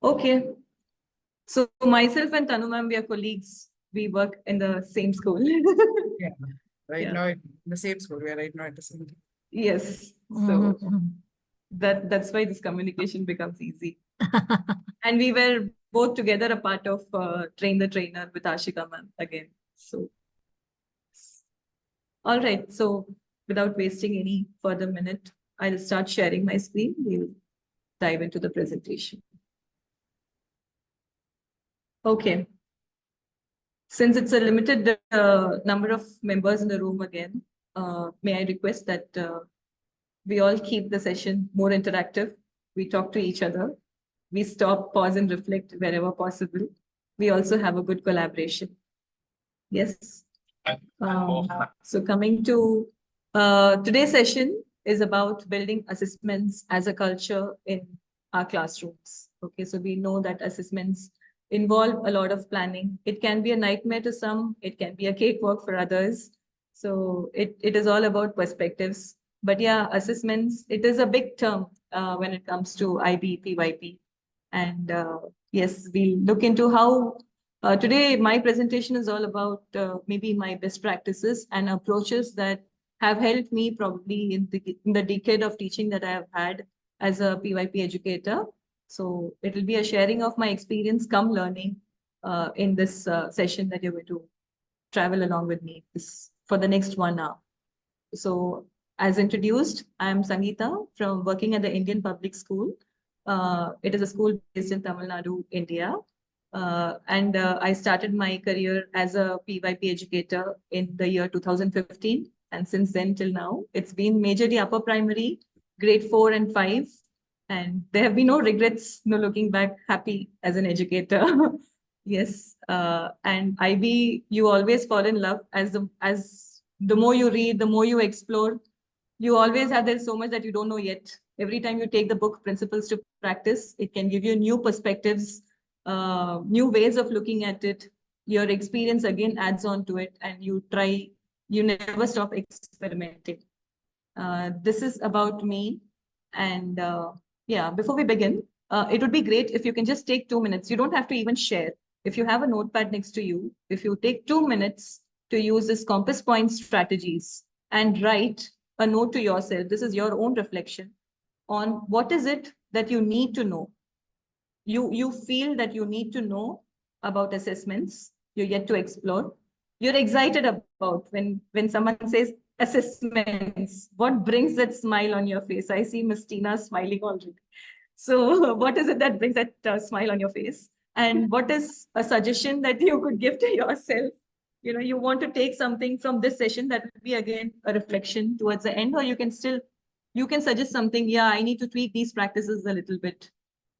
Okay. So myself and Tanu ma'am, we are colleagues. We work in the same school. Yeah. Right Yeah. now, in the same school. We are right now at the same. Yes. So that's why this communication becomes easy. And we were both together a part of Train the Trainer with Ashika ma'am again. So, all right. So without wasting any further minute, I'll start sharing my screen. We'll dive into the presentation. Okay. Since it's a limited number of members in the room again, may I request that we all keep the session more interactive. We talk to each other. We stop, pause, and reflect wherever possible. We also have a good collaboration. Yes. So coming to today's session is about building assessments as a culture in our classrooms. Okay, so we know that assessments involve a lot of planning. It can be a nightmare to some, it can be a cakewalk for others. So it is all about perspectives. But yeah, assessments, it is a big term when it comes to IB, PYP. And yes, we'll look into how today, my presentation is all about maybe my best practices and approaches that have helped me probably in the decade of teaching that I have had as a PYP educator. So it will be a sharing of my experience, come learning in this session that you're going to travel along with me for the next 1 hour. So as introduced, I'm Sangita from working at the Indian Public School. It is a school based in Tamil Nadu, India. And I started my career as a PYP educator in the year 2015. And since then till now, it's been majorly upper primary, grade 4 and 5. And there have been no regrets, no looking back, happy as an educator. Yes. And IB, you always fall in love as the more you read, the more you explore, you always have there's so much that you don't know yet. Every time you take the book Principles to Practice, it can give you new perspectives, new ways of looking at it. Your experience again adds on to it, and you never stop experimenting. This is about me. And yeah, before we begin, it would be great if you can just take 2 minutes. You don't have to even share. If you have a notepad next to you, if you take 2 minutes to use this compass point strategies and write a note to yourself, this is your own reflection on what is it that you need to know. You feel that you need to know about assessments, you're yet to explore. You're excited about when someone says assessments, what brings that smile on your face? I see Miss Tina smiling already. So what is it that brings that smile on your face? And what is a suggestion that you could give to yourself? You want to take something from this session that would be again a reflection towards the end, or you can suggest something. Yeah, I need to tweak these practices a little bit.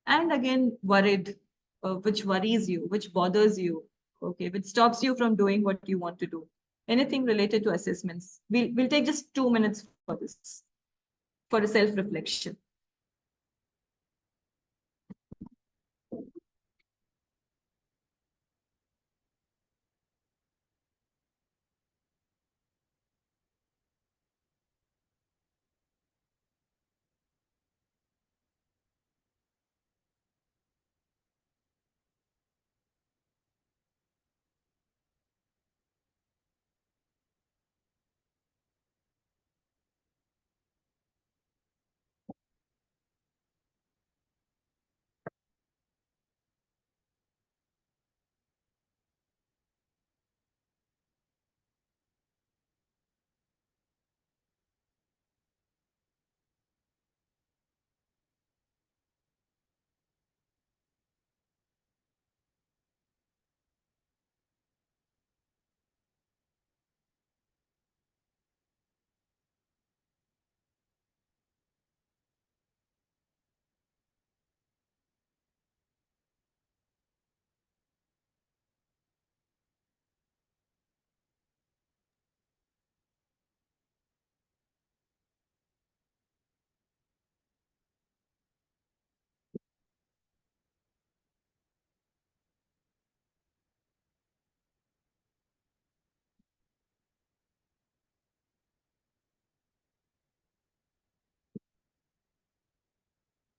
And again, worried, which worries you, which bothers you, okay, which stops you from doing what you want to do. Anything related to assessments. We'll take just 2 minutes for this, for a self-reflection.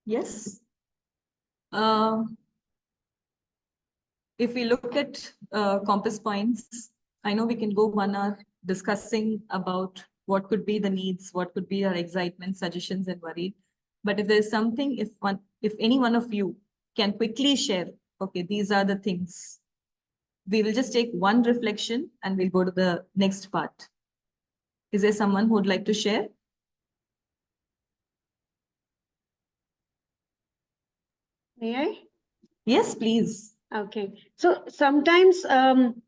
Yes. if we look at compass points, I know we can go 1 hour discussing about what could be the needs, what could be our excitement, suggestions, and worry. But if there's something, if any one of you can quickly share, okay, these are the things. We will just take one reflection and we'll go to the next part. Is there someone who would like to share? May I? Yes, please. Okay. So sometimes,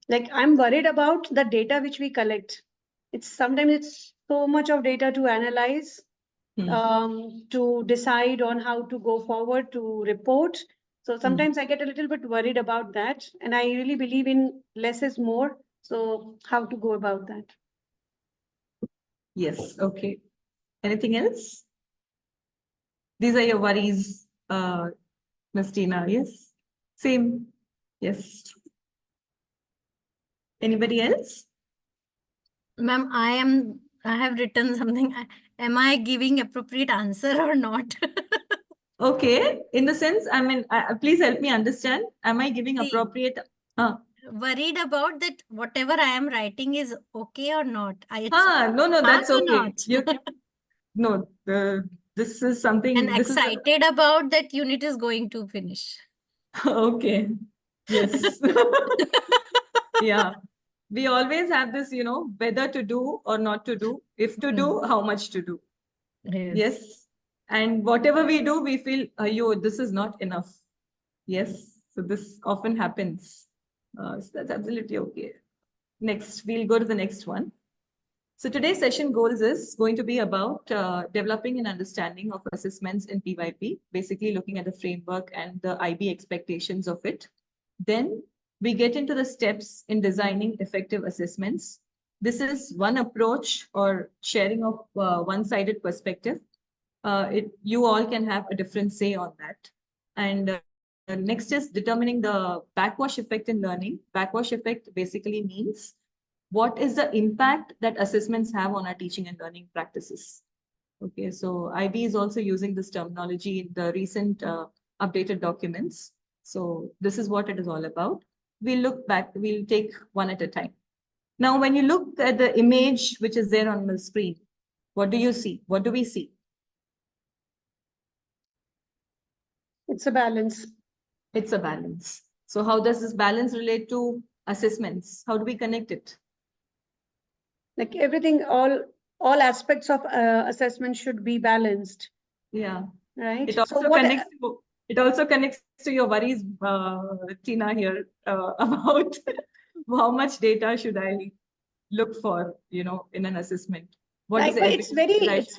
like I'm worried about the data which we collect. Sometimes it's so much of data to analyze, to decide on how to go forward, to report. So sometimes I get a little bit worried about that, and I really believe in less is more. So how to go about that? Yes. Okay. Anything else? These are your worries, Ms. Tina. Yes. Same. Yes. Anybody else? Ma'am, I have written something. Am I giving appropriate answer or not? Okay. In the sense, I mean, please help me understand. Am I giving See. appropriate? Worried about that whatever I am writing is okay or not. No, that's or okay. not. No, this is something. And excited about that unit is going to finish. Okay. Yes. Yeah. We always have this, whether to do or not to do. If to do, how much to do. Yes. And whatever we do, we feel, yo, this is not enough. Yes. So this often happens. So that's absolutely okay. Next, we'll go to the next one. So today's session goals is going to be about developing an understanding of assessments in PYP, basically looking at the framework and the IB expectations of it. Then we get into the steps in designing effective assessments. This is one approach or sharing of one-sided perspective. You all can have a different say on that. And next is determining the backwash effect in learning. Backwash effect basically means what is the impact that assessments have on our teaching and learning practices. Okay, so IB is also using this terminology in the recent updated documents. So this is what it is all about. We'll look back, we'll take one at a time. Now, when you look at the image which is there on the screen, what do you see? What do we see? It's a balance. It's a balance. So how does this balance relate to assessments? How do we connect it? Like everything, all aspects of assessment should be balanced. Yeah. Right. It also connects to your worries, Tina, here about how much data should I look for, in an assessment. It's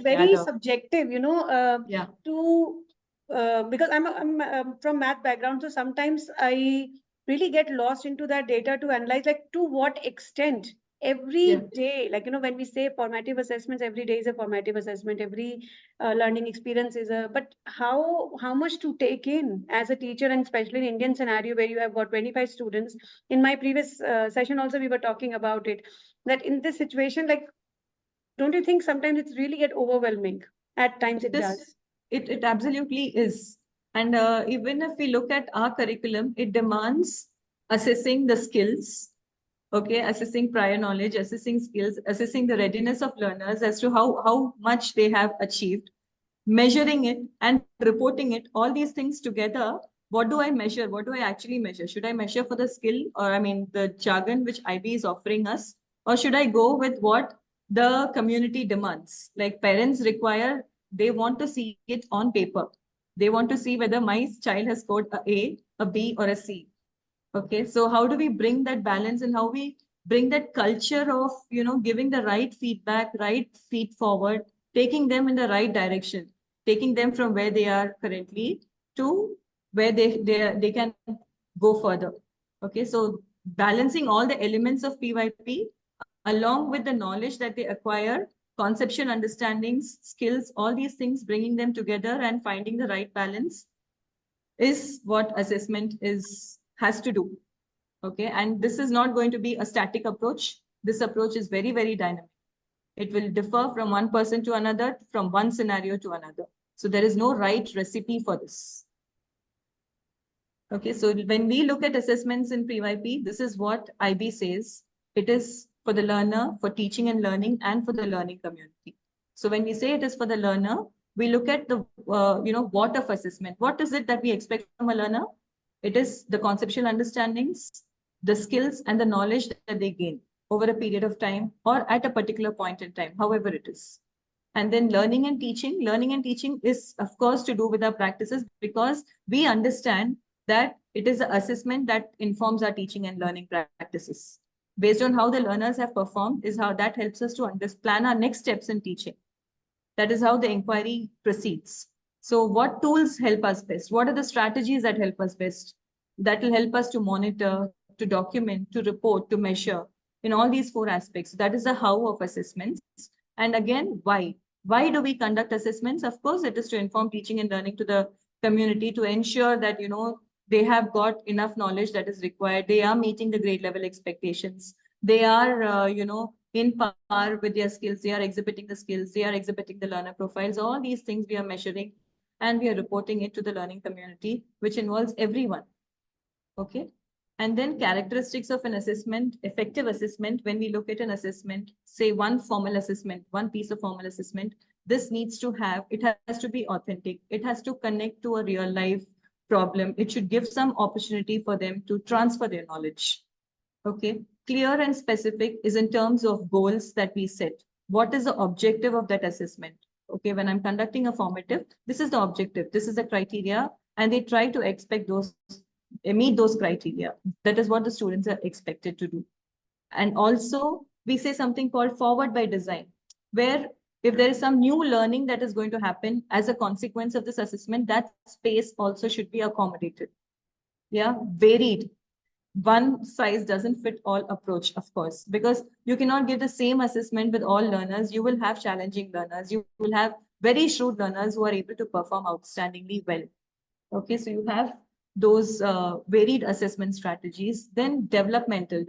very subjective, Yeah. Because I'm from math background, so sometimes I really get lost into that data to analyze, like to what extent every day, like, when we say formative assessments, every day is a formative assessment, every learning experience is but how much to take in as a teacher, and especially in Indian scenario where you have got 25 students. In my previous session also, we were talking about it, that in this situation, like, don't you think sometimes it's really get overwhelming? At times it does. It absolutely is. And even if we look at our curriculum, it demands assessing the skills, okay, assessing prior knowledge, assessing skills, assessing the readiness of learners as to how much they have achieved, measuring it and reporting it, all these things together. What do I measure? What do I actually measure? Should I measure for the skill, or the jargon which IB is offering us? Or should I go with what the community demands? Like parents require, they want to see it on paper. They want to see whether my child has scored a B, or a C. Okay, so how do we bring that balance, and how we bring that culture of, giving the right feedback, right feed forward, taking them in the right direction, taking them from where they are currently to where they can go further. Okay, so balancing all the elements of PYP along with the knowledge that they acquire, conceptual understandings, skills, all these things, bringing them together and finding the right balance is what assessment has to do. Okay, and this is not going to be a static approach. This approach is very, very dynamic. It will differ from one person to another, from one scenario to another. So there is no right recipe for this. Okay, so when we look at assessments in PYP, this is what IB says. It is for the learner, for teaching and learning, and for the learning community. So when we say it is for the learner, we look at the, what of assessment. What is it that we expect from a learner? It is the conceptual understandings, the skills, and the knowledge that they gain over a period of time or at a particular point in time, however it is. And then learning and teaching is, of course, to do with our practices, because we understand that it is the assessment that informs our teaching and learning practices. Based on how the learners have performed is how that helps us to plan our next steps in teaching. That is how the inquiry proceeds. So what tools help us best? What are the strategies that help us best? That will help us to monitor, to document, to report, to measure in all these 4 aspects. That is the how of assessments. And again, why? Why do we conduct assessments? Of course, it is to inform teaching and learning to the community, to ensure that, they have got enough knowledge that is required. They are meeting the grade level expectations. They are, in par with their skills. They are exhibiting the skills. They are exhibiting the learner profiles. All these things we are measuring and we are reporting it to the learning community, which involves everyone. Okay. And then characteristics of an assessment, effective assessment. When we look at an assessment, say one formal assessment, one piece of formal assessment, this needs to have, it has to be authentic. It has to connect to a real life problem. It should give some opportunity for them to transfer their knowledge. Okay. Clear and specific is in terms of goals that we set. What is the objective of that assessment? Okay. When I'm conducting a formative, this is the objective. This is the criteria. And they try to meet those criteria. That is what the students are expected to do. And also we say something called forward by design, where if there is some new learning that is going to happen as a consequence of this assessment, that space also should be accommodated. Yeah, varied. One size doesn't fit all approach, of course, because you cannot give the same assessment with all learners. You will have challenging learners. You will have very shrewd learners who are able to perform outstandingly well. Okay, so you have those varied assessment strategies. Then developmental.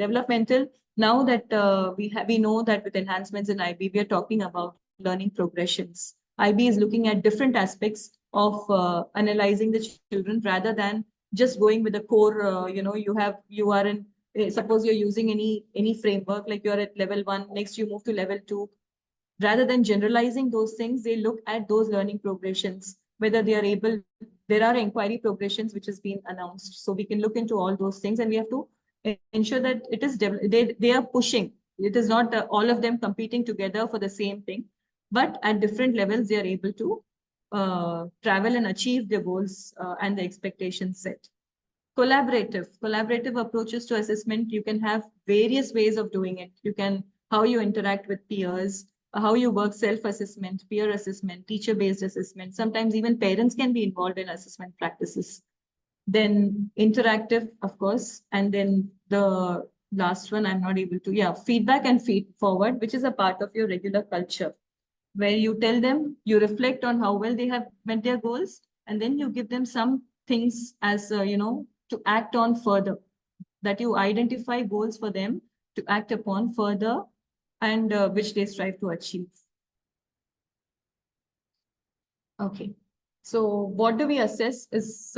Now that we know that with enhancements in IB, we are talking about learning progressions. IB is looking at different aspects of analyzing the children rather than just going with the core. Suppose you're using any framework, like you're at level 1, next you move to level 2. Rather than generalizing those things, they look at those learning progressions, whether they are able. There are inquiry progressions which has been announced, so we can look into all those things, and we have to ensure that it is they are pushing. It is not all of them competing together for the same thing, but at different levels they are able to travel and achieve their goals and the expectations set. Collaborative approaches to assessment. You can have various ways of doing it. You can, how you interact with peers, how you work self-assessment, peer assessment, teacher-based assessment. Sometimes even parents can be involved in assessment practices. Then interactive, of course. And then the last one, I'm not able to, feedback and feed forward, which is a part of your regular culture, where you tell them, you reflect on how well they have met their goals, and then you give them some things as, to act on further, that you identify goals for them to act upon further, and which they strive to achieve. Okay, so what do we assess is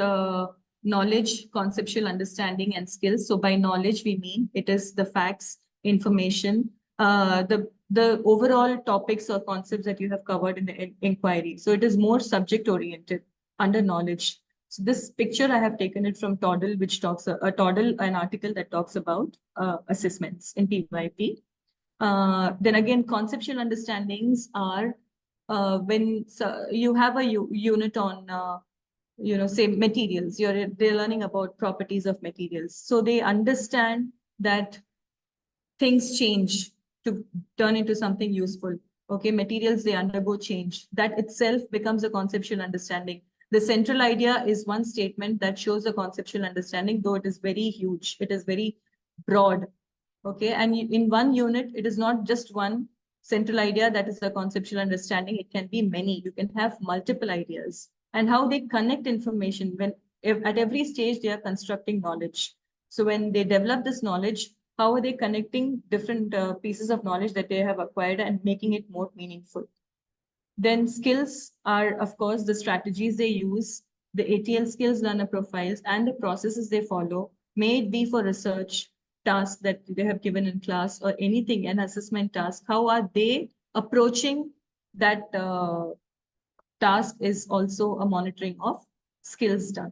knowledge, conceptual understanding, and skills. So by knowledge, we mean it is the facts, information, the overall topics or concepts that you have covered in the inquiry. So it is more subject oriented under knowledge. So this picture I have taken it from Toddle, which talks an article that talks about assessments in PYP. Then again, conceptual understandings are when you have a unit on, say materials, they're learning about properties of materials. So they understand that things change to turn into something useful. Okay, materials, they undergo change. That itself becomes a conceptual understanding. The central idea is one statement that shows a conceptual understanding, though it is very huge. It is very broad. Okay, and in one unit, it is not just one central idea that is a conceptual understanding. It can be many. You can have multiple ideas, and how they connect information at every stage they are constructing knowledge. So when they develop this knowledge, how are they connecting different pieces of knowledge that they have acquired and making it more meaningful? Then skills are, of course, the strategies they use, the ATL skills learner profiles, and the processes they follow, may it be for research tasks that they have given in class or anything, an assessment task, how are they approaching that task is also a monitoring of skills done.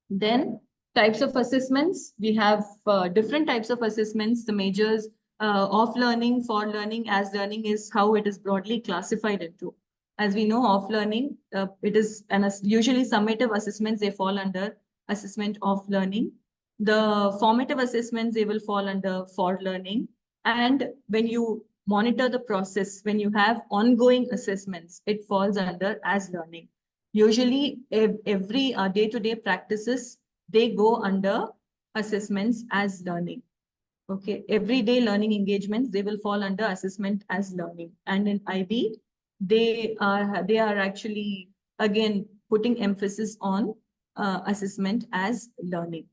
Then types of assessments, we have different types of assessments. The majors of learning, for learning, as learning is how it is broadly classified into. As we know, off learning, it is usually summative assessments, they fall under assessment of learning. The formative assessments, they will fall under for learning. And when you monitor the process, when you have ongoing assessments, it falls under as learning. Usually every day-to-day practices, they go under assessments as learning. Okay, everyday learning engagements, they will fall under assessment as learning. And in IB, they are actually, again, putting emphasis on assessment as learning.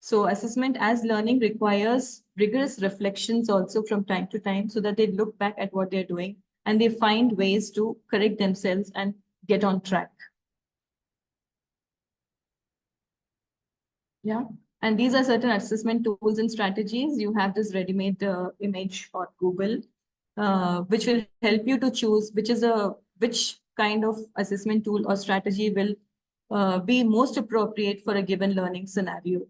So assessment as learning requires rigorous reflections also from time to time, so that they look back at what they're doing and they find ways to correct themselves and get on track. Yeah. And these are certain assessment tools and strategies. You have this ready-made image on Google, which will help you to choose which kind of assessment tool or strategy will be most appropriate for a given learning scenario.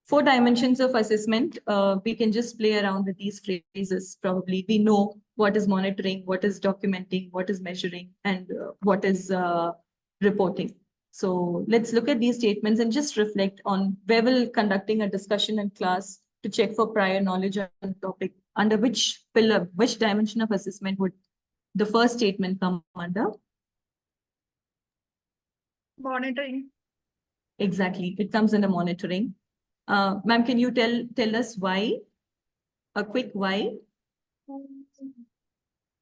4 dimensions of assessment, we can just play around with these phrases. Probably we know what is monitoring, what is documenting, what is measuring, and what is reporting. So let's look at these statements and just reflect on where will conducting a discussion in class to check for prior knowledge on the topic, under which pillar, which dimension of assessment would the first statement come under? Monitoring. Exactly, it comes under monitoring. Ma'am, can you tell us why? A quick why?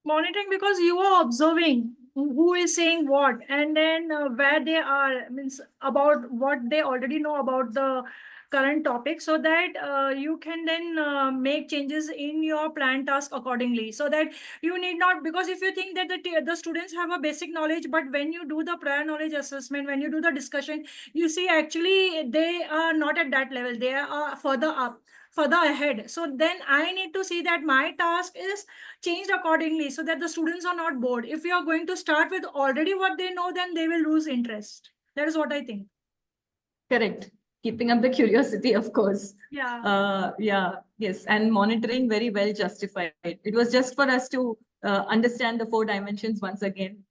Monitoring, because you are observing who is saying what, and then where they are, means about what they already know about the current topic, so that you can then make changes in your planned task accordingly, so that you need not, because if you think that the students have a basic knowledge, but when you do the prior knowledge assessment, when you do the discussion, you see actually they are not at that level, they are further up, further ahead. So then I need to see that my task is changed accordingly, so that the students are not bored. If we are going to start with already what they know, then they will lose interest. That is what I think. Correct. Keeping up the curiosity, of course. Yeah. Yes. And monitoring, very well justified. It was just for us to understand the 4 dimensions once again,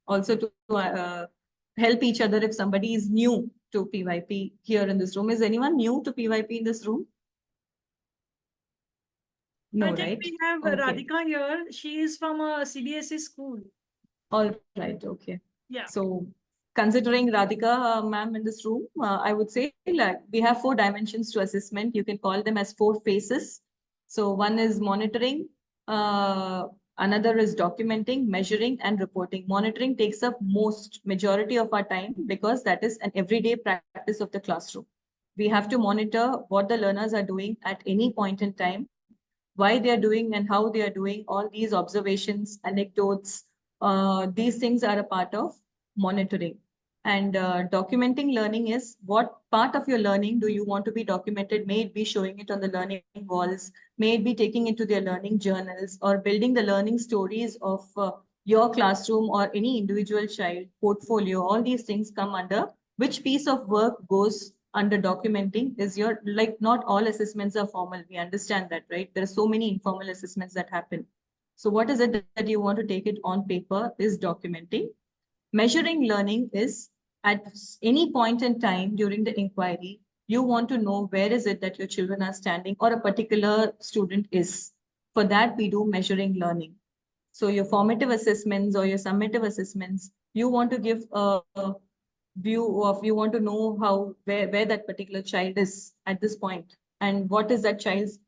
also to help each other if somebody is new to PYP here in this room. Is anyone new to PYP in this room? No, I think right? we have Okay. Radhika here. She is from a CBSE school. All right. Okay. Yeah. So considering Radhika, ma'am, in this room, I would say like we have 4 dimensions to assessment. You can call them as 4 phases. So one is monitoring, another is documenting, measuring, and reporting. Monitoring takes up majority of our time because that is an everyday practice of the classroom. We have to monitor what the learners are doing at any point in time, why they are doing and how they are doing. All these observations, anecdotes, these things are a part of monitoring. And documenting learning is what part of your learning do you want to be documented? May it be showing it on the learning walls, may it be taking it to their learning journals, or building the learning stories of your classroom or any individual child portfolio. All these things come under which piece of work goes under documenting is your, like, not all assessments are formal. We understand that, right? There are so many informal assessments that happen. So what is it that you want to take it on paper is documenting. Measuring learning is at any point in time during the inquiry, you want to know where is it that your children are standing or a particular student is. For that, we do measuring learning. So your formative assessments or your summative assessments, you want to give a view of, you want to know where that particular child is at this point and what is that child's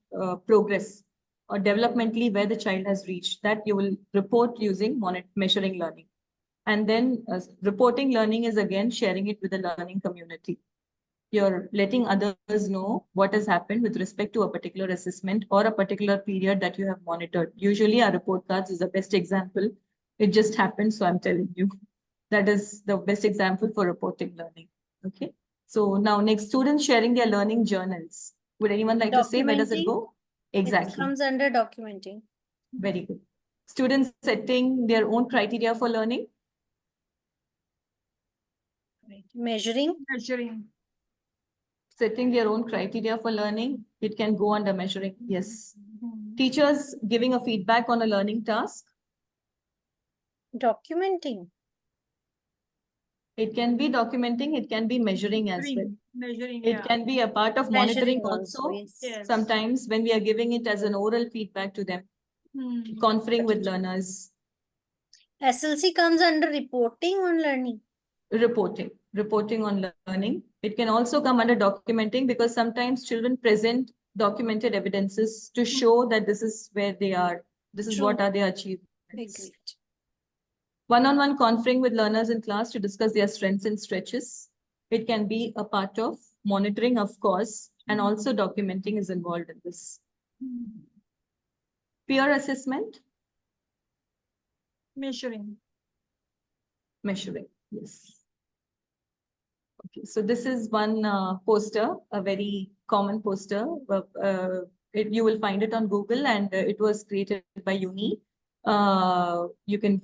progress or developmentally where the child has reached. That you will report using measuring learning. And then reporting learning is again sharing it with the learning community. You're letting others know what has happened with respect to a particular assessment or a particular period that you have monitored. Usually our report cards is the best example. It just happened, so I'm telling you. That is the best example for reporting learning. Okay. So now next, students sharing their learning journals. Would anyone like to say where does it Documenting. go? It Exactly. comes under documenting. Very good. Students setting their own criteria for learning. Measuring. Measuring. Setting their own criteria for learning. It can go under measuring. Yes. Teachers giving a feedback on a learning task. Documenting. It can be documenting, it can be measuring as well. Measuring, It yeah. can be a part of monitoring Measuring also. also. Yes. Yes. Sometimes when we are giving it as an oral feedback to them, Hmm. conferring with learners, SLC comes under reporting on learning. reporting on learning. It can also come under documenting because sometimes children present documented evidences to show that this is where they are. This is what True. are their achievements. Agreed. One-on-one conferring with learners in class to discuss their strengths and stretches. It can be a part of monitoring, of course, and also documenting is involved in this. Peer assessment, Measuring. measuring, yes. Okay, so this is one poster, a very common poster. You will find it on Google and it was created by Uni. You can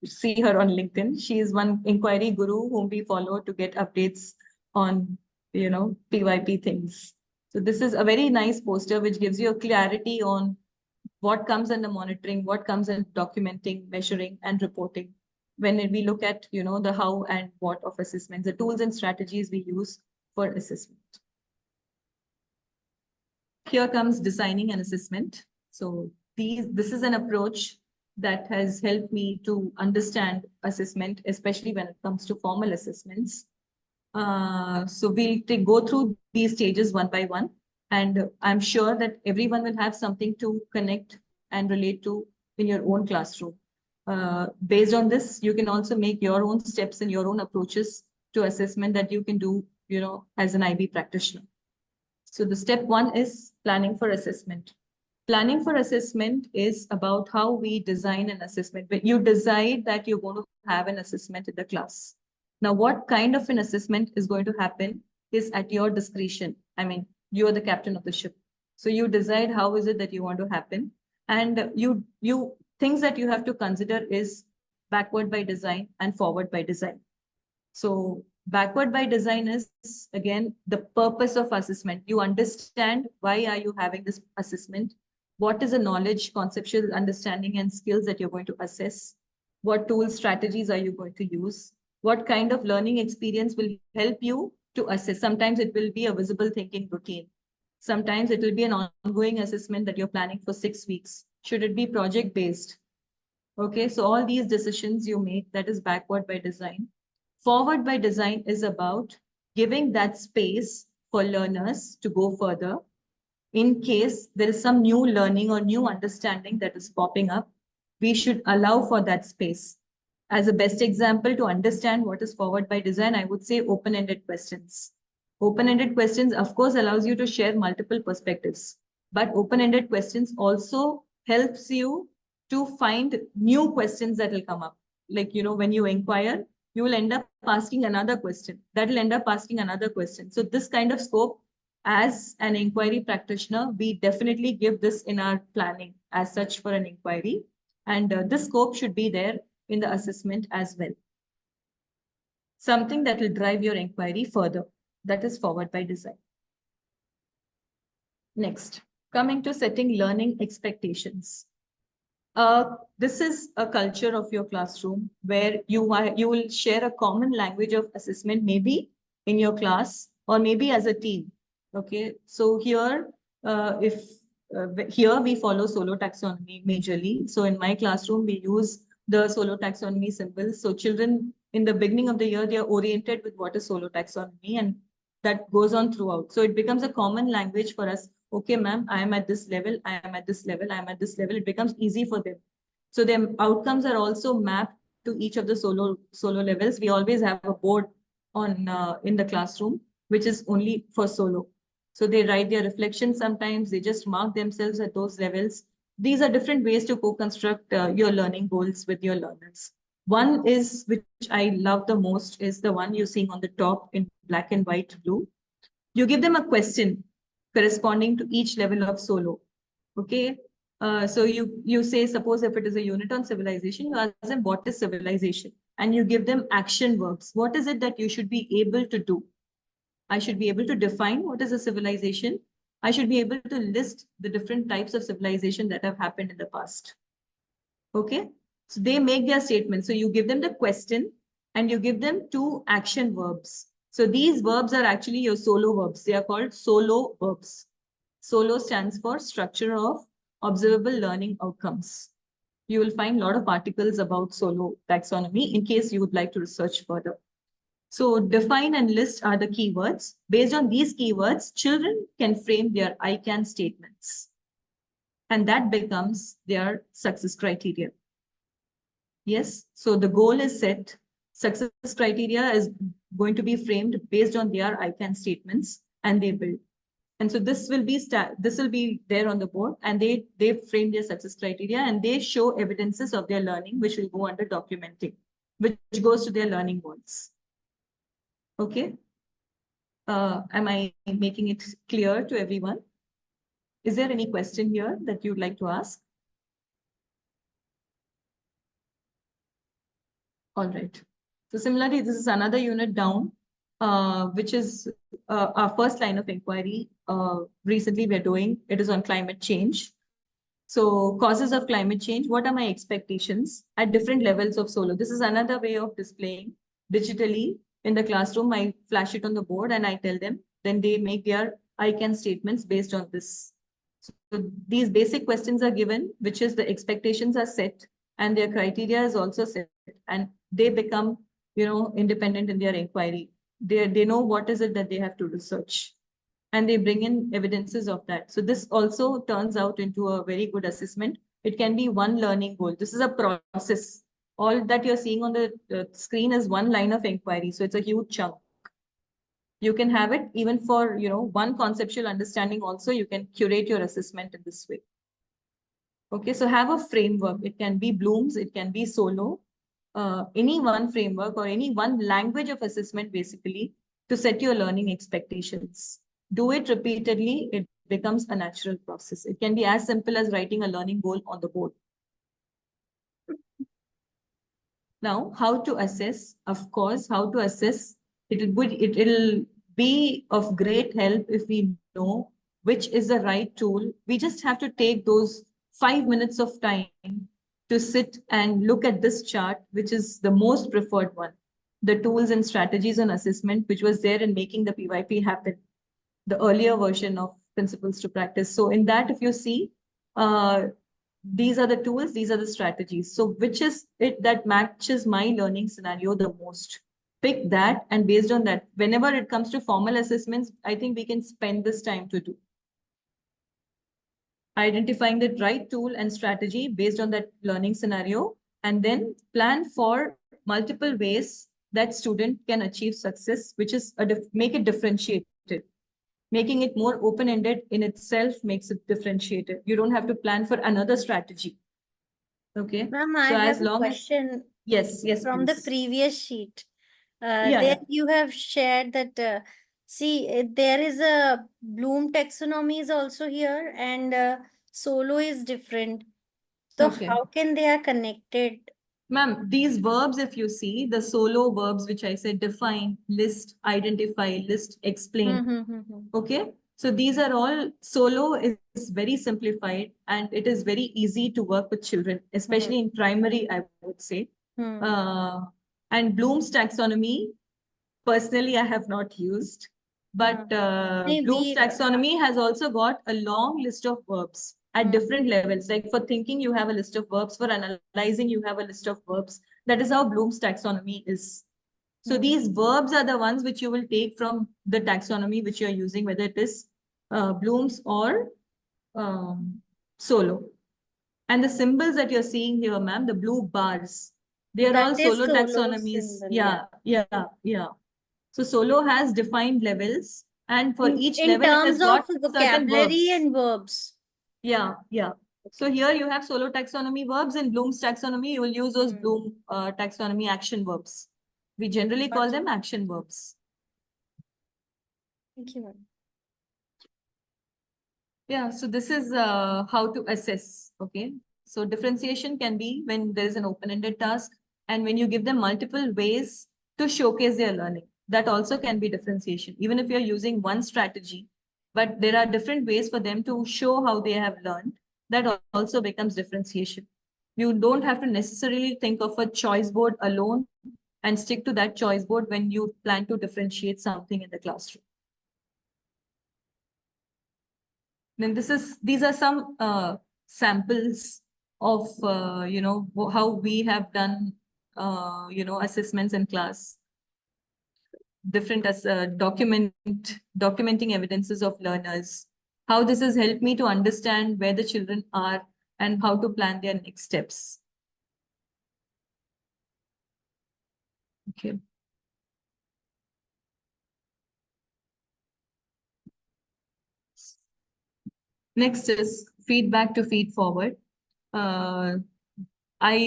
see her on LinkedIn. She is one inquiry guru whom we follow to get updates on, PYP things. So this is a very nice poster which gives you a clarity on what comes under monitoring, what comes in documenting, measuring, and reporting. When we look at, the how and what of assessments, the tools and strategies we use for assessment. Here comes designing an assessment. So this is an approach that has helped me to understand assessment, especially when it comes to formal assessments. So we'll go through these stages one by one. And I'm sure that everyone will have something to connect and relate to in your own classroom. Based on this, you can also make your own steps and your own approaches to assessment that you can do, as an IB practitioner. So the step one is planning for assessment. Planning for assessment is about how we design an assessment. When you decide that you're going to have an assessment in the class. Now, what kind of an assessment is going to happen is at your discretion. I mean, you're the captain of the ship. So you decide how is it that you want to happen. And you things that you have to consider is backward by design and forward by design. So backward by design is, again, the purpose of assessment. You understand why are you having this assessment? What is the knowledge, conceptual understanding and skills that you're going to assess? What tools, strategies are you going to use? What kind of learning experience will help you to assess? Sometimes it will be a visible thinking routine. Sometimes it will be an ongoing assessment that you're planning for 6 weeks. Should it be project based? Okay, so all these decisions you make, that is backward by design. Forward by design is about giving that space for learners to go further in case there is some new learning or new understanding that is popping up. We should allow for that space. As a best example to understand what is forward by design, I would say open-ended questions. Open-ended questions, of course, allows you to share multiple perspectives, but open-ended questions also helps you to find new questions that will come up. Like, when you inquire, you will end up asking another question. That will end up asking another question. So this kind of scope, as an inquiry practitioner, we definitely give this in our planning as such for an inquiry. And this scope should be there in the assessment as well. Something that will drive your inquiry further. That is forward by design. Next, coming to setting learning expectations. This is a culture of your classroom where you will share a common language of assessment, maybe in your class or maybe as a team. Okay, so here, here we follow solo taxonomy majorly. So in my classroom, we use the solo taxonomy symbols. So children in the beginning of the year, they are oriented with what is solo taxonomy, and that goes on throughout. So it becomes a common language for us. Okay, ma'am, I am at this level, I am at this level, I am at this level. It becomes easy for them. So their outcomes are also mapped to each of the solo levels. We always have a board on in the classroom, which is only for solo. So they write their reflections sometimes, they just mark themselves at those levels. these are different ways to co-construct your learning goals with your learners. One is, which I love the most, is the one you're seeing on the top in black and white blue. You give them a question corresponding to each level of solo. Okay. So you say, suppose if it is a unit on civilization, you ask them what is civilization, and you give them action verbs. What is it that you should be able to do? I should be able to define what is a civilization. I should be able to list the different types of civilization that have happened in the past. Okay. So they make their statement. So you give them the question and you give them 2 action verbs. So these verbs are actually your solo verbs. They are called solo verbs. Solo stands for structure of observable learning outcomes. You will find a lot of articles about solo taxonomy in case you would like to research further. So define and list are the keywords. Based on these keywords, children can frame their I can statements. And that becomes their success criteria. Yes, so the goal is set. Success criteria is going to be framed based on their I can statements, and they build. And so this will be there on the board, and they frame their success criteria and they show evidences of their learning, which will go under documenting, which goes to their learning goals. Okay. Am I making it clear to everyone? Is there any question here that you'd like to ask? All right. So similarly, this is another unit down, which is our first line of inquiry. Recently, we're doing, it is on climate change. So causes of climate change, what are my expectations at different levels of solo? This is another way of displaying digitally in the classroom. I flash it on the board and I tell them, then they make their I can statements based on this. So these basic questions are given, which is the expectations are set and their criteria is also set, and they become, independent in their inquiry. They know what is it that they have to research, and they bring in evidences of that. So this also turns out into a very good assessment. It can be one learning goal. This is a process. All that you're seeing on the screen is one line of inquiry. So it's a huge chunk. You can have it even for, one conceptual understanding also. You can curate your assessment in this way. Okay, so have a framework. It can be Bloom's, it can be solo, any one framework or any one language of assessment, basically, to set your learning expectations. Do it repeatedly, it becomes a natural process. It can be as simple as writing a learning goal on the board. Now, how to assess? Of course, how to assess? It'll be of great help if we know which is the right tool. We just have to take those 5 minutes of time to sit and look at this chart, which is the most preferred one. The tools and strategies on assessment, which was there in making the PYP happen, the earlier version of Principles to Practice. So in that, if you see, these are the tools, these are the strategies. So which is it that matches my learning scenario the most? Pick that, and based on that, whenever it comes to formal assessments, I think we can spend this time to do. Identifying the right tool and strategy based on that learning scenario, and then plan for multiple ways that student can achieve success, which is make it differentiated. Making it more open-ended in itself makes it differentiated. You don't have to plan for another strategy. Okay. Ma'am, So I as have a long as question yes, from the please. previous sheet. Yeah, There yeah. you have shared that, there is a Bloom taxonomy is also here, and solo is different. So Okay. how can they are connected? Ma'am, these verbs, if you see, the solo verbs, which I said, define, list, identify, list, explain. Okay. So these are all, solo is very simplified and it is very easy to work with children, especially in primary, I would say. And Bloom's taxonomy, personally, I have not used, but Bloom's taxonomy has also got a long list of verbs at different levels. Like for thinking, you have a list of verbs. For analyzing, you have a list of verbs. That is how Bloom's taxonomy is. So these verbs are the ones which you will take from the taxonomy which you're using, whether it is Bloom's or solo. And the symbols that you're seeing here, ma'am, the blue bars, they are all solo taxonomies. Yeah. So solo has defined levels, and for each level, it has got certain verbs. vocabulary and verbs. Yeah. So here you have solo taxonomy verbs. In Bloom's taxonomy, you will use those Hmm. Bloom taxonomy action verbs. We generally call them action verbs. Thank you, ma'am. Yeah, so this is how to assess, okay? So differentiation can be when there is an open-ended task and when you give them multiple ways to showcase their learning. That also can be differentiation, even if you're using one strategy, but there are different ways for them to show how they have learned. That also becomes differentiation. You don't have to necessarily think of a choice board alone and stick to that choice board when you plan to differentiate something in the classroom. Then these are some samples of how we have done assessments in class. Different as documenting evidences of learners. How this has helped me to understand where the children are and how to plan their next steps. Okay. Next is feedback to feed forward. I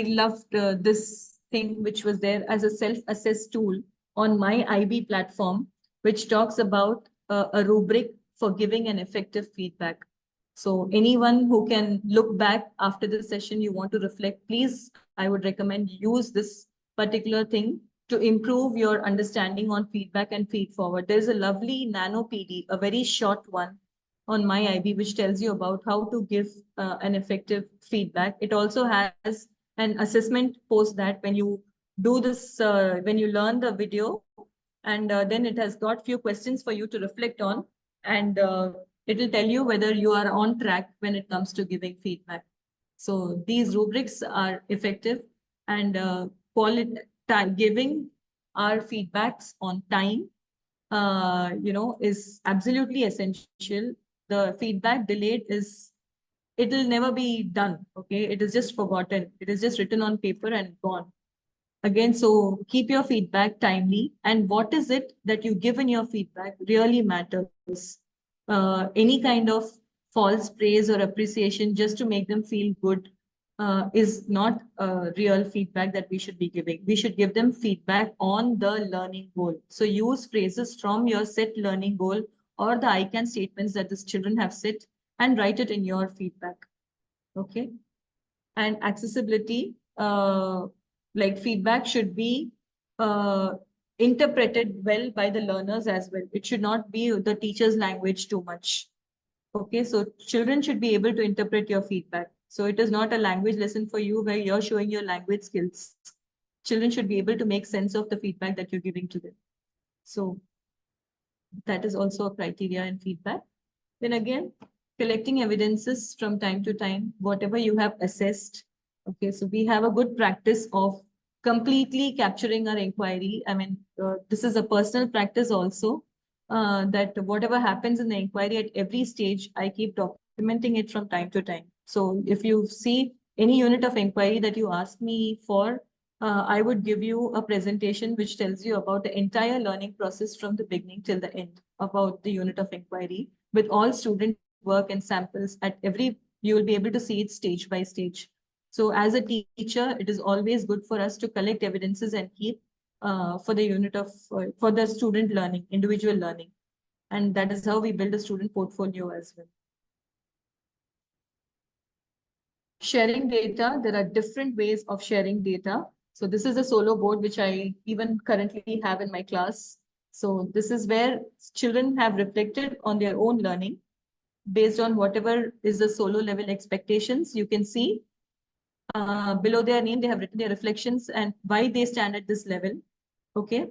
loved this thing which was there as a self-assess tool on my IB platform, which talks about a rubric for giving an effective feedback. So anyone who can look back after the session, you want to reflect, please, I would recommend use this particular thing to improve your understanding on feedback and feed forward. There's a lovely nano PD, a very short one on my IB, which tells you about how to give an effective feedback. It also has an assessment post that when you do this, when you learn the video, and then it has got few questions for you to reflect on, and it will tell you whether you are on track when it comes to giving feedback. So these rubrics are effective, and giving our feedbacks on time, is absolutely essential. The feedback delayed is, it will never be done. Okay, it is just forgotten. It is just written on paper and gone. Again, so keep your feedback timely, and what is it that you give in your feedback really matters. Any kind of false praise or appreciation just to make them feel good is not real feedback that we should be giving. We should give them feedback on the learning goal. So use phrases from your set learning goal or the I can statements that the children have set and write it in your feedback. Okay. And accessibility, like feedback should be interpreted well by the learners as well. It should not be the teacher's language too much. Okay, so children should be able to interpret your feedback. So it is not a language lesson for you where you're showing your language skills. Children should be able to make sense of the feedback that you're giving to them. So that is also a criteria in feedback. Then again, collecting evidences from time to time, whatever you have assessed. Okay, so we have a good practice of completely capturing our inquiry. I mean, this is a personal practice also, that whatever happens in the inquiry at every stage, I keep documenting it from time to time. So if you see any unit of inquiry that you ask me for, I would give you a presentation which tells you about the entire learning process from the beginning till the end about the unit of inquiry with all student work and samples at every, you will be able to see it stage by stage. So as a teacher, it is always good for us to collect evidences and keep for the unit of, for the student learning, individual learning. And that is how we build a student portfolio as well. Sharing data, there are different ways of sharing data. So this is a solo board, which I even currently have in my class. So this is where children have reflected on their own learning based on whatever is the solo level expectations. You can see below their name, they have written their reflections and why they stand at this level. Okay.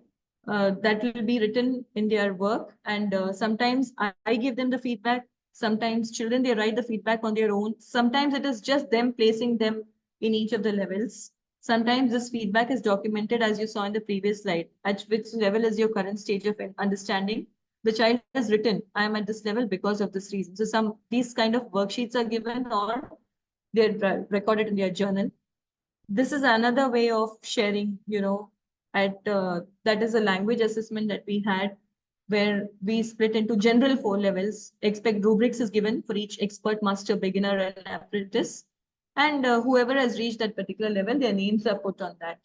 That will be written in their work. And sometimes I give them the feedback. Sometimes children, they write the feedback on their own. Sometimes it is just them placing them in each of the levels. Sometimes this feedback is documented as you saw in the previous slide. At which level is your current stage of understanding? The child has written, I am at this level because of this reason. So these kind of worksheets are given or they're recorded in their journal. This is another way of sharing, that is a language assessment that we had where we split into general 4 levels. Expect rubrics is given for each expert, master, beginner, and apprentice. And whoever has reached that particular level, their names are put on that.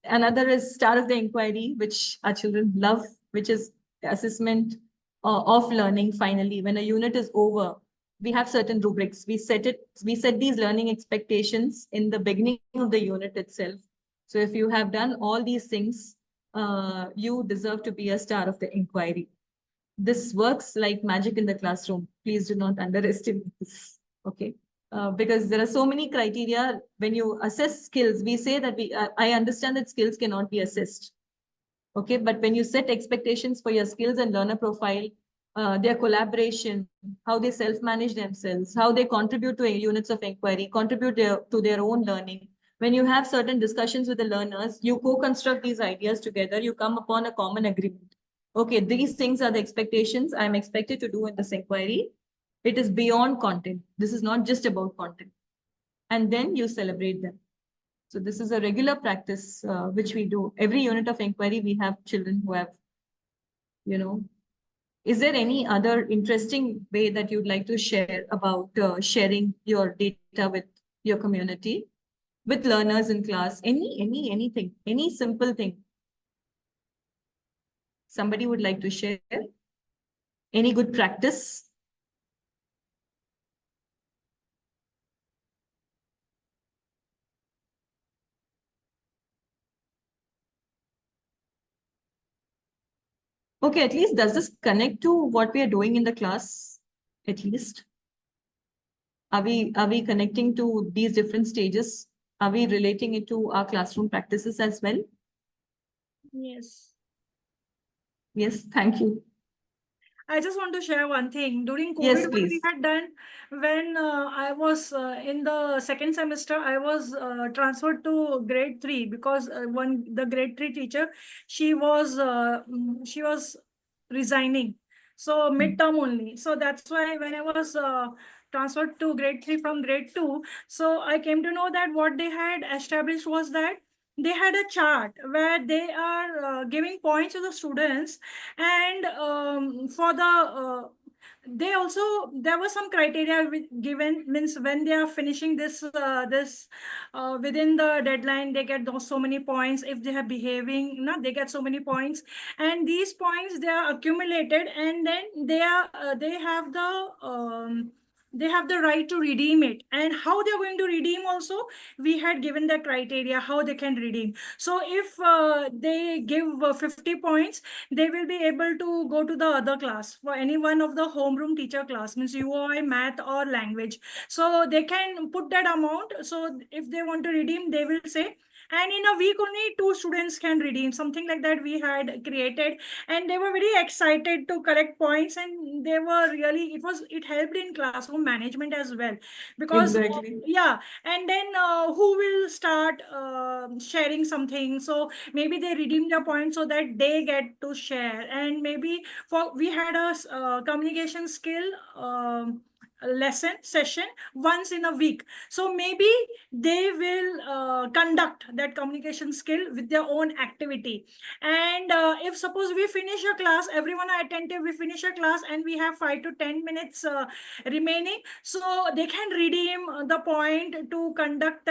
Another is star of the inquiry, which our children love, which is assessment of learning. Finally, when a unit is over, we have certain rubrics. We set these learning expectations in the beginning of the unit itself. So if you have done all these things, you deserve to be a star of the inquiry. This works like magic in the classroom. Please do not underestimate this. Okay. Because there are so many criteria when you assess skills. We say that I understand that skills cannot be assessed. Okay, but when you set expectations for your skills and learner profile, their collaboration, how they self-manage themselves, how they contribute to units of inquiry, contribute to their own learning. When you have certain discussions with the learners, you co-construct these ideas together, you come upon a common agreement. Okay, these things are the expectations I'm expected to do in this inquiry. It is beyond content. This is not just about content. And then you celebrate them. So this is a regular practice which we do. Every unit of inquiry, we have children who have, is there any other interesting way that you'd like to share about sharing your data with your community, with learners in class? Anything, any simple thing. Somebody would like to share? Any good practice? Okay, at least does this connect to what we are doing in the class? At least. Are we connecting to these different stages? Are we relating it to our classroom practices as well? Yes. Yes, thank you. I just want to share one thing. During COVID, Yes, what we please. had done when I was in the second semester, I was transferred to grade 3 because the grade 3 teacher, she was resigning. So midterm only. So that's why when I was transferred to grade 3 from grade 2, so I came to know that what they had established was that they had a chart where they are giving points to the students, and for the they also, there was some criteria given, means when they are finishing this within the deadline, they get those so many points. If they are behaving, they get so many points, and these points, they are accumulated, and then they have the right to redeem it. And how they're going to redeem also, we had given the criteria how they can redeem. So if they give 50 points, they will be able to go to the other class for any one of the homeroom teacher class, means UI, math, or language. So they can put that amount. So if they want to redeem, they will say, and in a week only 2 students can redeem, something like that we had created. And they were very excited to collect points, and they were really, it helped in classroom management as well, because Exactly. yeah. And then who will start sharing something, so maybe they redeem their points so that they get to share. And maybe we had a communication skill lesson session once in a week, so maybe they will conduct that communication skill with their own activity. And if suppose we finish a class, everyone are attentive, we finish a class and we have 5 to 10 minutes remaining, so they can redeem the point to conduct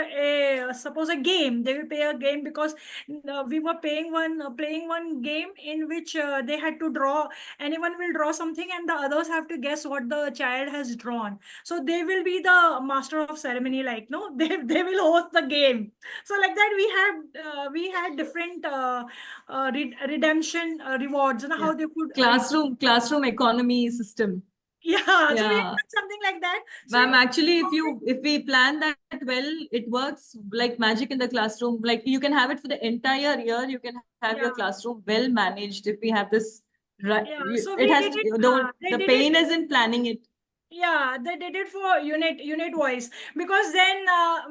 suppose a game. They will pay a game, because we were playing one game in which they had to draw, anyone will draw something and the others have to guess what the child has drawn. So they will be the master of ceremony, like, no, they will host the game. So like that we had different redemption rewards, and how they could Classroom economy system. yeah, so we Yeah. had something like that. So Ma'am, actually, if we plan that well, it works like magic in the classroom. Like you can have it for the entire year. You can have your yeah. classroom well managed if we have this. Right, Yeah, so it we has did it. They the did pain it. is in planning it. Yeah, they did it for unit wise, because then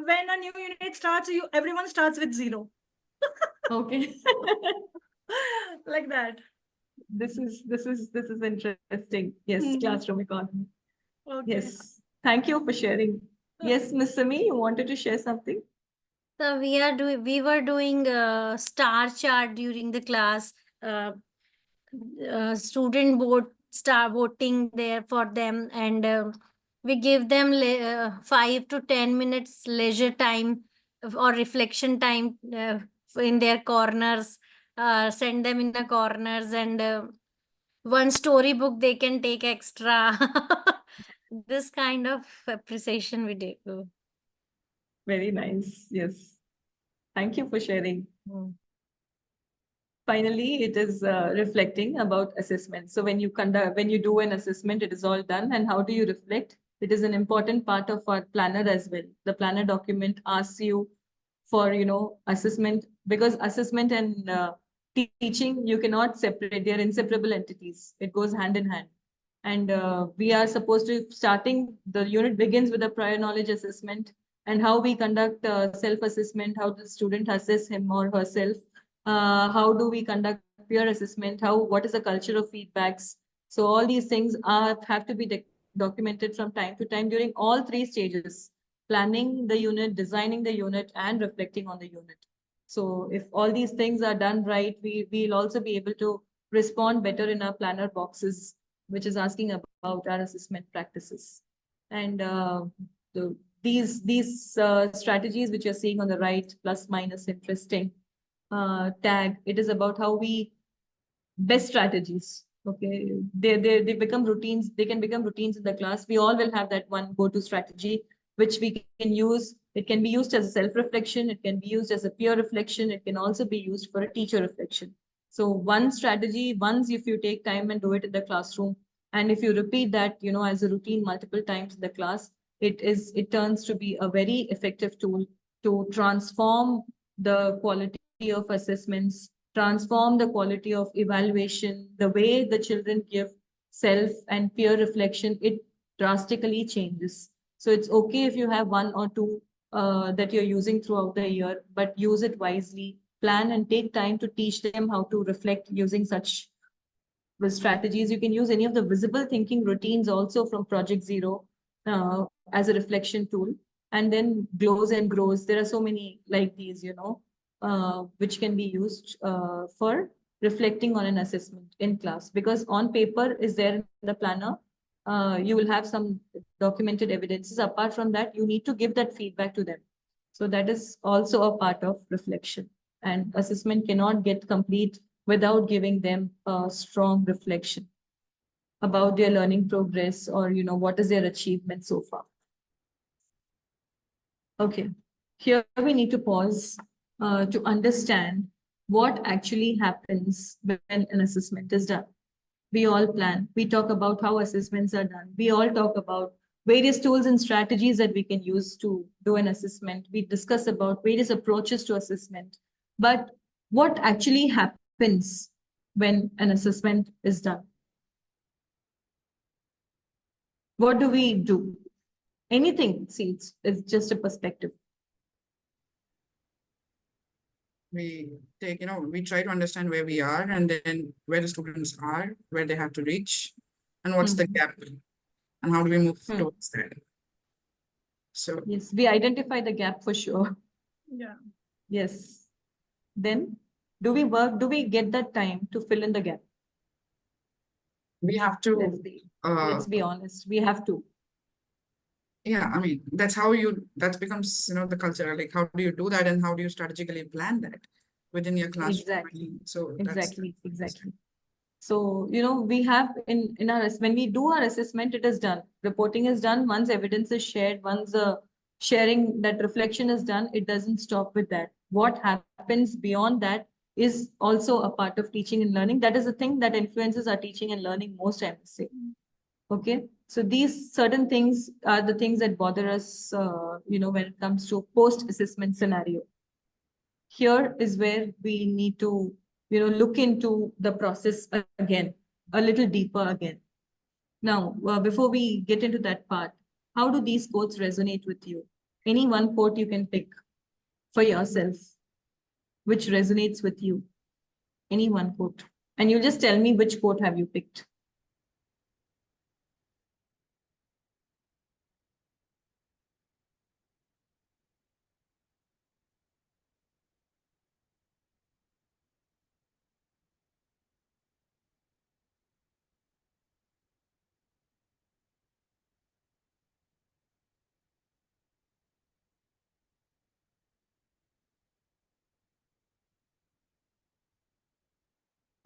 when a new unit starts, everyone starts with 0. Okay. Like that. This is interesting. Yes, Mhm. classroom economy. Okay. Yes. Thank you for sharing. Yes, Miss Sami, you wanted to share something? So we were doing star chart during the class. Uh, student start voting there for them, and we give them 5 to 10 minutes leisure time or reflection time in their corners, send them in the corners, and one storybook they can take extra. This kind of appreciation we do. Very nice. Yes. Thank you for sharing. Mm. Finally, it is reflecting about assessment. So when you do an assessment, it is all done. And how do you reflect? It is an important part of our planner as well. The planner document asks you for, assessment, because assessment and teaching, you cannot separate. They are inseparable entities. It goes hand in hand. And we are supposed to, starting, the unit begins with a prior knowledge assessment, and how we conduct self-assessment, how the student assess him or herself, how do we conduct peer assessment, what is the culture of feedbacks. So all these things have to be documented from time to time during all three stages: planning the unit, designing the unit, and reflecting on the unit. So if all these things are done right, we'll also be able to respond better in our planner boxes, which is asking about our assessment practices. And these strategies which you're seeing on the right, plus, minus, interesting, tag, it is about how we best strategies. Okay, they become routines. They can become routines in the class. We all will have that one go-to strategy which we can use. It can be used as a self-reflection. It can be used as a peer reflection. It can also be used for a teacher reflection. So one strategy, once if you take time and do it in the classroom, and if you repeat that, as a routine multiple times in the class, it turns to be a very effective tool to transform the quality of assessments, transform the quality of evaluation, the way the children give self and peer reflection. It drastically changes. So it's okay if you have one or two that you're using throughout the year, but use it wisely, plan and take time to teach them how to reflect using such strategies. You can use any of the visible thinking routines also from Project Zero as a reflection tool. And then glows and grows. There are so many like these, which can be used for reflecting on an assessment in class. Because on paper is there in the planner, you will have some documented evidences. Apart from that, you need to give that feedback to them. So that is also a part of reflection. And assessment cannot get complete without giving them a strong reflection about their learning progress, or what is their achievement so far. Okay, here we need to pause to understand what actually happens when an assessment is done. We all plan, we talk about how assessments are done, we all talk about various tools and strategies that we can use to do an assessment, we discuss about various approaches to assessment, but what actually happens when an assessment is done? What do we do? Anything, see, it's just a perspective. We take, we try to understand where we are, and then where the students are, where they have to reach, and what's the gap, and how do we move towards that. So yes, we identify the gap for sure. Yeah. Yes. Then do we get that time to fill in the gap? we have to, Let's be honest. We have to. yeah, I mean, that becomes, the culture. Like, how do you do that, and how do you strategically plan that within your classroom? Exactly. So Exactly. So, we have in our, when we do our assessment, it is done. Reporting is done. Once evidence is shared, once sharing that reflection is done, it doesn't stop with that. What happens beyond that is also a part of teaching and learning. That is the thing that influences our teaching and learning most, I must say. Okay. So these certain things are the things that bother us, when it comes to post-assessment scenario. Here is where we need to, look into the process again, a little deeper again. Now, before we get into that part, how do these quotes resonate with you? Any one quote you can pick for yourself, which resonates with you. Any one quote. And you just tell me which quote have you picked.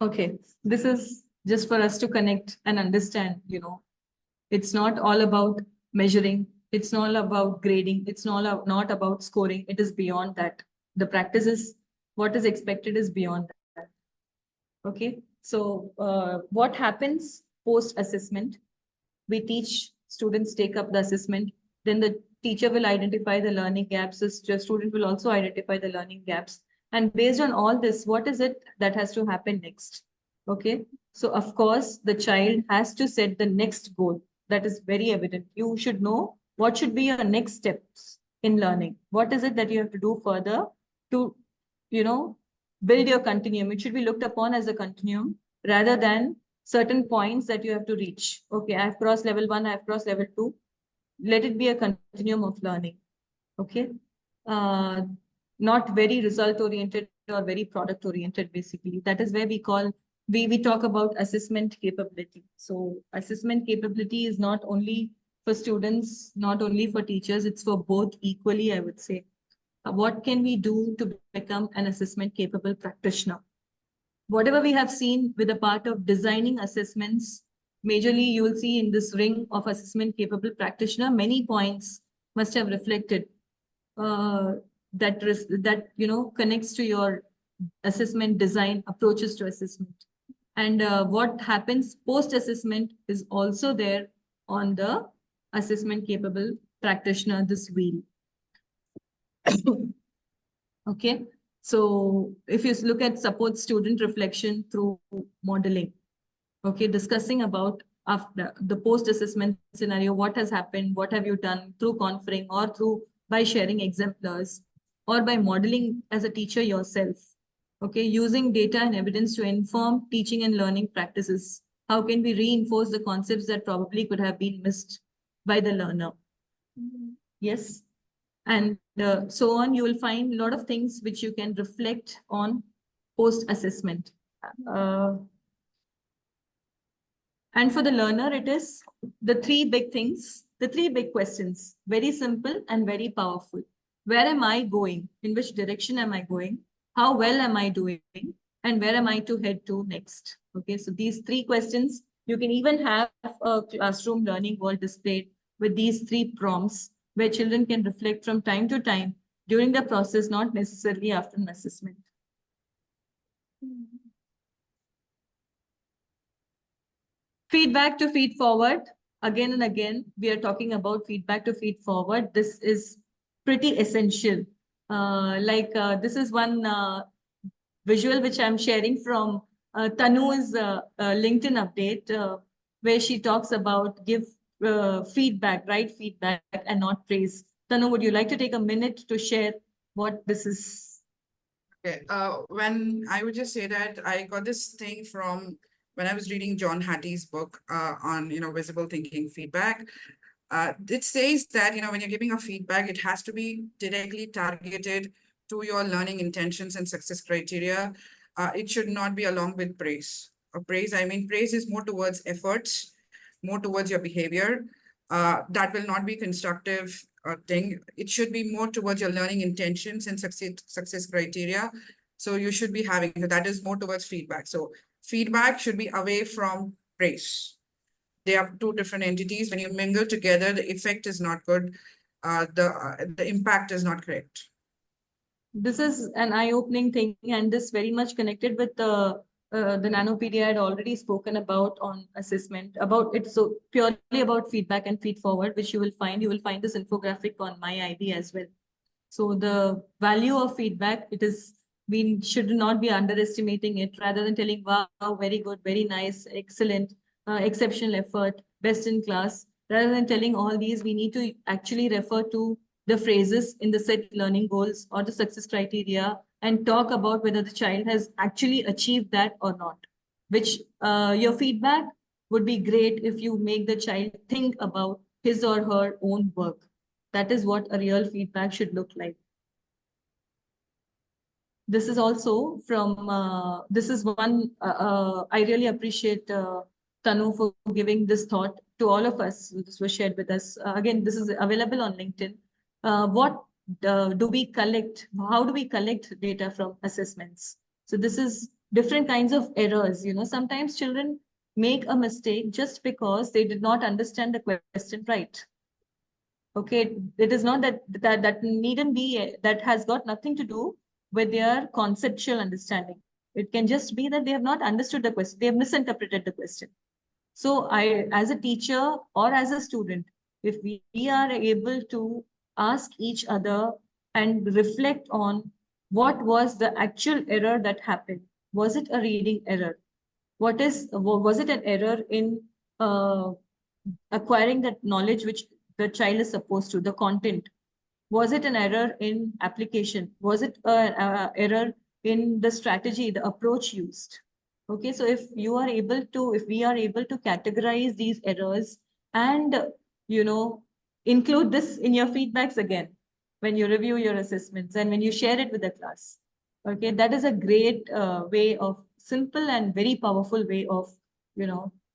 Okay, this is just for us to connect and understand, it's not all about measuring, it's not about grading, it's not about scoring, it is beyond that. The practice is, what is expected is beyond that. Okay, so what happens post-assessment? We teach students take up the assessment, then the teacher will identify the learning gaps, the student will also identify the learning gaps. And based on all this, what is it that has to happen next? Okay, so of course, the child has to set the next goal. That is very evident. You should know what should be your next steps in learning. What is it that you have to do further to, build your continuum? It should be looked upon as a continuum rather than certain points that you have to reach. Okay, I've crossed level 1, I've crossed level 2. Let it be a continuum of learning. Okay, not very result oriented or very product oriented, basically. That is where we talk about assessment capability. So assessment capability is not only for students, not only for teachers, it's for both equally, I would say. What can we do to become an assessment capable practitioner? Whatever we have seen with the part of designing assessments, majorly you will see in this ring of assessment capable practitioner, many points must have reflected that connects to your assessment design approaches to assessment. And what happens post-assessment is also there on the assessment capable practitioner, this wheel. Okay, so if you look at support student reflection through modeling, okay, discussing about after the post-assessment scenario, what has happened, what have you done through conferring or through by sharing exemplars or by modeling as a teacher yourself. Okay, using data and evidence to inform teaching and learning practices. How can we reinforce the concepts that probably could have been missed by the learner? Yes. And so on, you will find a lot of things which you can reflect on post-assessment. And for the learner, it is the three big things, the three big questions, very simple and very powerful. Where am I going? In which direction am I going? How well am I doing? And where am I to head to next? Okay, so these three questions, you can even have a classroom learning wall displayed with these three prompts where children can reflect from time to time during the process, not necessarily after an assessment. Feedback to feed forward. Again and again, we are talking about feedback to feed forward. This is pretty essential. This is one visual which I'm sharing from Tanu's LinkedIn update, where she talks about give feedback, right? Feedback and not praise. Tanu, would you like to take a minute to share what this is? Okay. When I would just say that I got this thing from when I was reading John Hattie's book on, visible thinking feedback. It says that, when you're giving a feedback, it has to be directly targeted to your learning intentions and success criteria. It should not be along with praise. Praise is more towards efforts, more towards your behavior. That will not be constructive thing. It should be more towards your learning intentions and success criteria. So you should be having that is more towards feedback. So feedback should be away from praise. They are two different entities. When you mingle together, the effect is not good. The impact is not correct. This is an eye-opening thing, and this very much connected with the Nanopedia I had already spoken about on assessment. About it's so purely about feedback and feed forward, which you will find this infographic on my ID as well. So the value of feedback, we should not be underestimating it. Rather than telling, wow, very good, very nice, excellent, exceptional effort, best in class. Rather than telling all these, we need to actually refer to the phrases in the set learning goals or the success criteria and talk about whether the child has actually achieved that or not. Which your feedback would be great if you make the child think about his or her own work. That is what a real feedback should look like. This is also from, this is one, I really appreciate Tanu for giving this thought to all of us. This was shared with us. Again, this is available on LinkedIn. What do we collect? How do we collect data from assessments? So this is different kinds of errors. Sometimes children make a mistake just because they did not understand the question right. Okay, it is not that needn't be, that has got nothing to do with their conceptual understanding. It can just be that they have not understood the question, they have misinterpreted the question. So as a teacher or as a student, if we are able to ask each other and reflect on what was the actual error that happened. Was it a reading error? Was it an error in uh, acquiring that knowledge which the child is supposed to, the content? Was it an error in application? Was it an error in the strategy, the approach used? Okay, so if we are able to categorize these errors and, include this in your feedbacks again, when you review your assessments and when you share it with the class. Okay, that is a great way of simple and very powerful way of,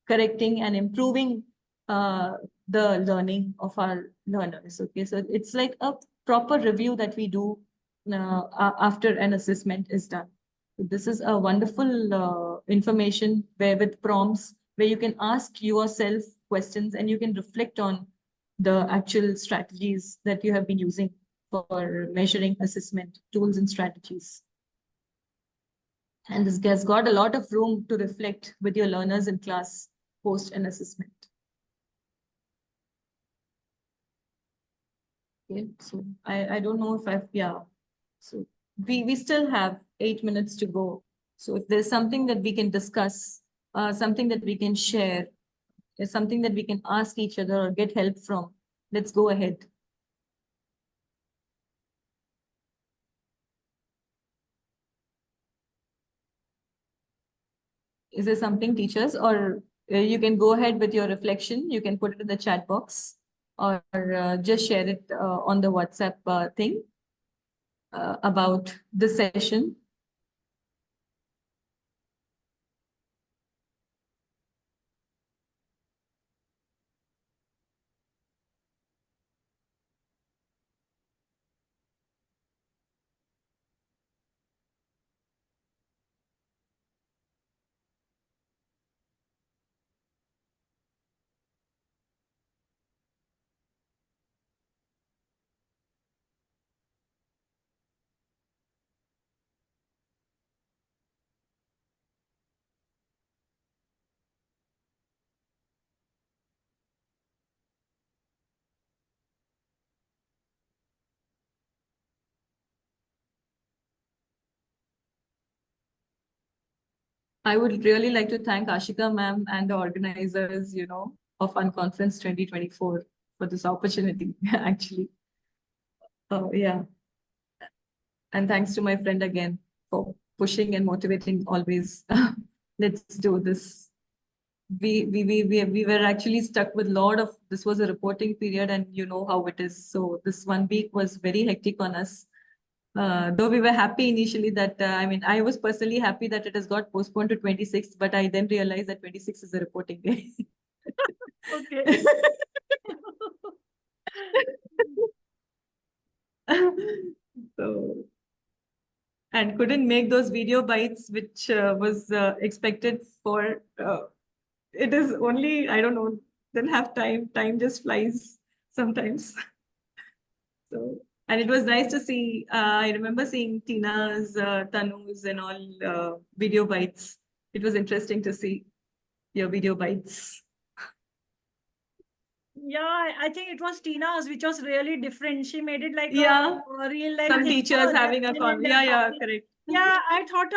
correcting and improving the learning of our learners. Okay, so it's like a proper review that we do after an assessment is done. This is a wonderful information where with prompts where you can ask yourself questions and you can reflect on the actual strategies that you have been using for measuring assessment tools and strategies. And this has got a lot of room to reflect with your learners in class post an assessment. Okay, so I don't know if so we still have 8 minutes to go. So if there's something that we can discuss, something that we can share, there's something that we can ask each other or get help from, let's go ahead. Is there something, teachers, or you can go ahead with your reflection? You can put it in the chat box or just share it on the WhatsApp thing about this session. I would really like to thank Ashika ma'am and the organizers, of Unconference 2024 for this opportunity, actually. Oh, yeah. And thanks to my friend again for pushing and motivating always. Let's do this. We were actually stuck with a lot of, this was a reporting period and you know how it is. So this 1 week was very hectic on us. Though we were happy initially that, I was personally happy that it has got postponed to 26th, but I then realized that 26th is a reporting day. Okay. So, and couldn't make those video bites, which was expected for, it is only, I don't know, didn't have time just flies sometimes. So, and it was nice to see, I remember seeing Tina's, Tanu's and all video bites. It was interesting to see your video bites. Yeah, I think it was Tina's, which was really different. She made it like Yeah, a real life some thing. teachers Oh, having a they're con. and they're Yeah, talking. correct. Yeah, I thought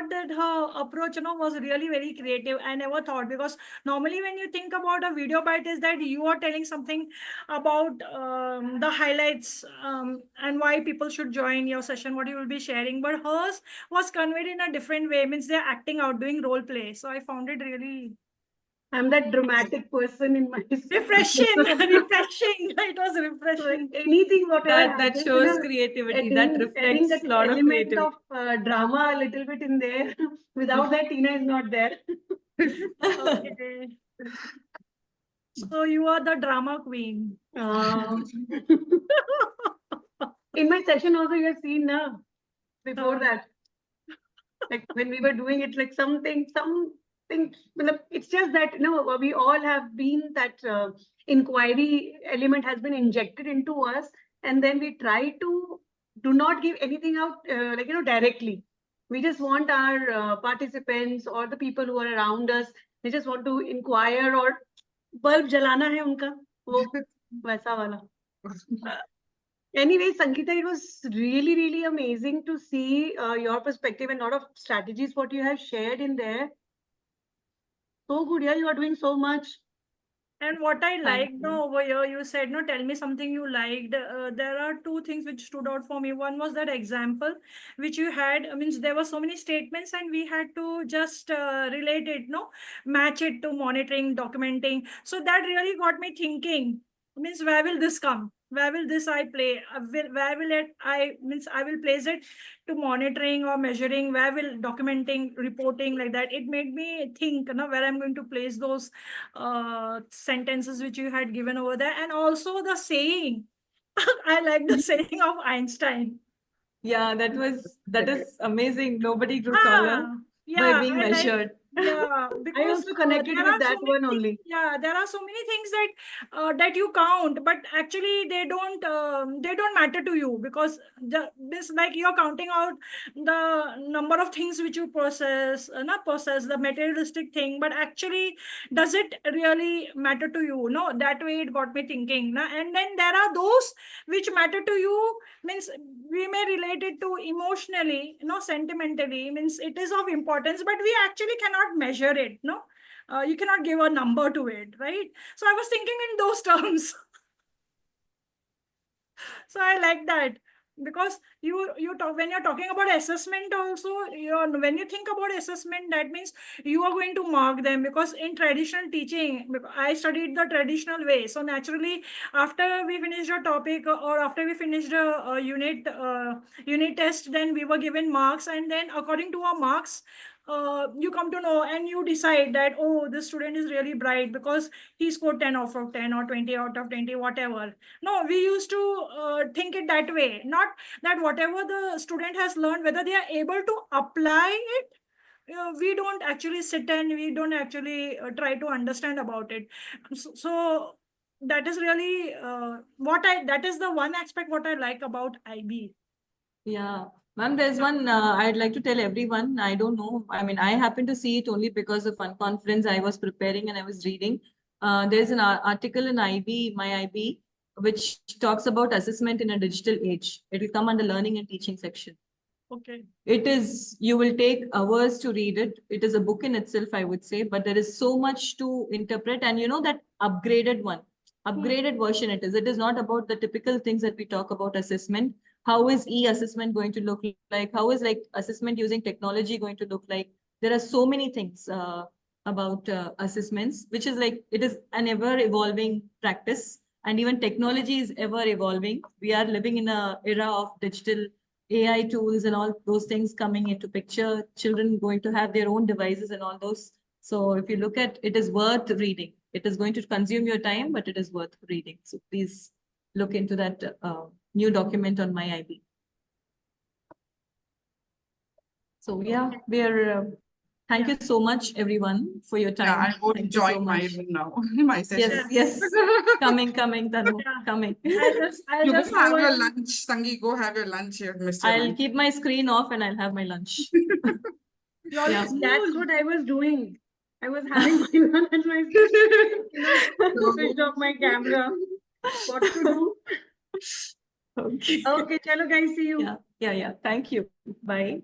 that her approach, was really very creative. I never thought, because normally when you think about a video bite is that you are telling something about the highlights and why people should join your session, what you will be sharing. But hers was conveyed in a different way, means they're acting out, doing role play. So I found it really I'm that dramatic person in my refreshing. Refreshing. It was refreshing. anything, whatever That happens, shows creativity. That adding reflects that a lot of element creativity. of drama a little bit in there. Without that, Tina is not there. Okay. So you are the drama queen. In my session also, you have seen before that. Like when we were doing it, like something, well, it's just that, we all have been that inquiry element has been injected into us, and then we try to do not give anything out, directly. We just want our participants or the people who are around us, they just want to inquire or bulb jalana hai unka, wo वैसा वाला. Anyway, Sangita, it was really, really amazing to see your perspective and a lot of strategies what you have shared in there. So good, yeah, you are doing so much. And what I liked you. over here, you said, no, tell me something you liked. There are two things which stood out for me. One was that example which you had. I mean, there were so many statements and we had to just relate it, match it to monitoring, documenting. So that really got me thinking. Means where will this come? Where will this I play? Where will it? I will place it to monitoring or measuring. Where will documenting, reporting like that? It made me think, where I'm going to place those sentences which you had given over there, and also the saying. I like the saying of Einstein. Yeah, that is amazing. Nobody grew taller by Yeah, being I like. measured. Yeah, I because also connected there with are so that many one things. only. Yeah, there are so many things that you count, but actually they don't matter to you, because this, like, you're counting out the number of things which you process, not process the materialistic thing, but actually does it really matter to you? No, that way it got me thinking. And then there are those which matter to you, means we may relate it to emotionally, sentimentally, means it is of importance, but we actually cannot measure it. You cannot give a number to it, right? So I was thinking in those terms. So I like that, because you talk, when you're talking about assessment also, when you think about assessment, that means you are going to mark them, because in traditional teaching, I studied the traditional way. So naturally, after we finished a topic, or after we finished a unit test, then we were given marks, and then according to our marks, you come to know and you decide that, oh, this student is really bright because he scored 10 out of 10 or 20 out of 20, whatever. No, we used to think it that way, not that whatever the student has learned, whether they are able to apply it. We don't actually sit and we don't actually try to understand about it. So that is really that is the one aspect what I like about IB. Yeah, ma'am, there's one I'd like to tell everyone. I don't know. I mean, I happened to see it only because of Unconference. I was preparing and I was reading. There's an article in IB, my IB, which talks about assessment in a digital age. It will come under learning and teaching section. Okay. It is, you will take hours to read it. It is a book in itself, I would say, but there is so much to interpret. And that upgraded version it is. It is not about the typical things that we talk about assessment. How is e-assessment going to look like? How is like assessment using technology going to look like? There are so many things about assessments, which is like, it is an ever evolving practice. And even technology is ever evolving. We are living in an era of digital AI tools and all those things coming into picture, children going to have their own devices and all those. So if you look at it, is worth reading. It is going to consume your time, but it is worth reading. So please look into that new document on my IB. So yeah, we are. Thank you so much, everyone, for your time. Yeah, I would Thank join you so much. now. My session. Yes, coming, Tanu, coming. I'll You just go have over. your lunch, Sangi. Go have your lunch. You have missed your I'll lunch. keep my screen off and I'll have my lunch. Yeah. That's what I was doing. I was having my lunch and my, switched off my camera. What to do? Okay. Okay, chalo guys, see you. Yeah. Thank you. Bye.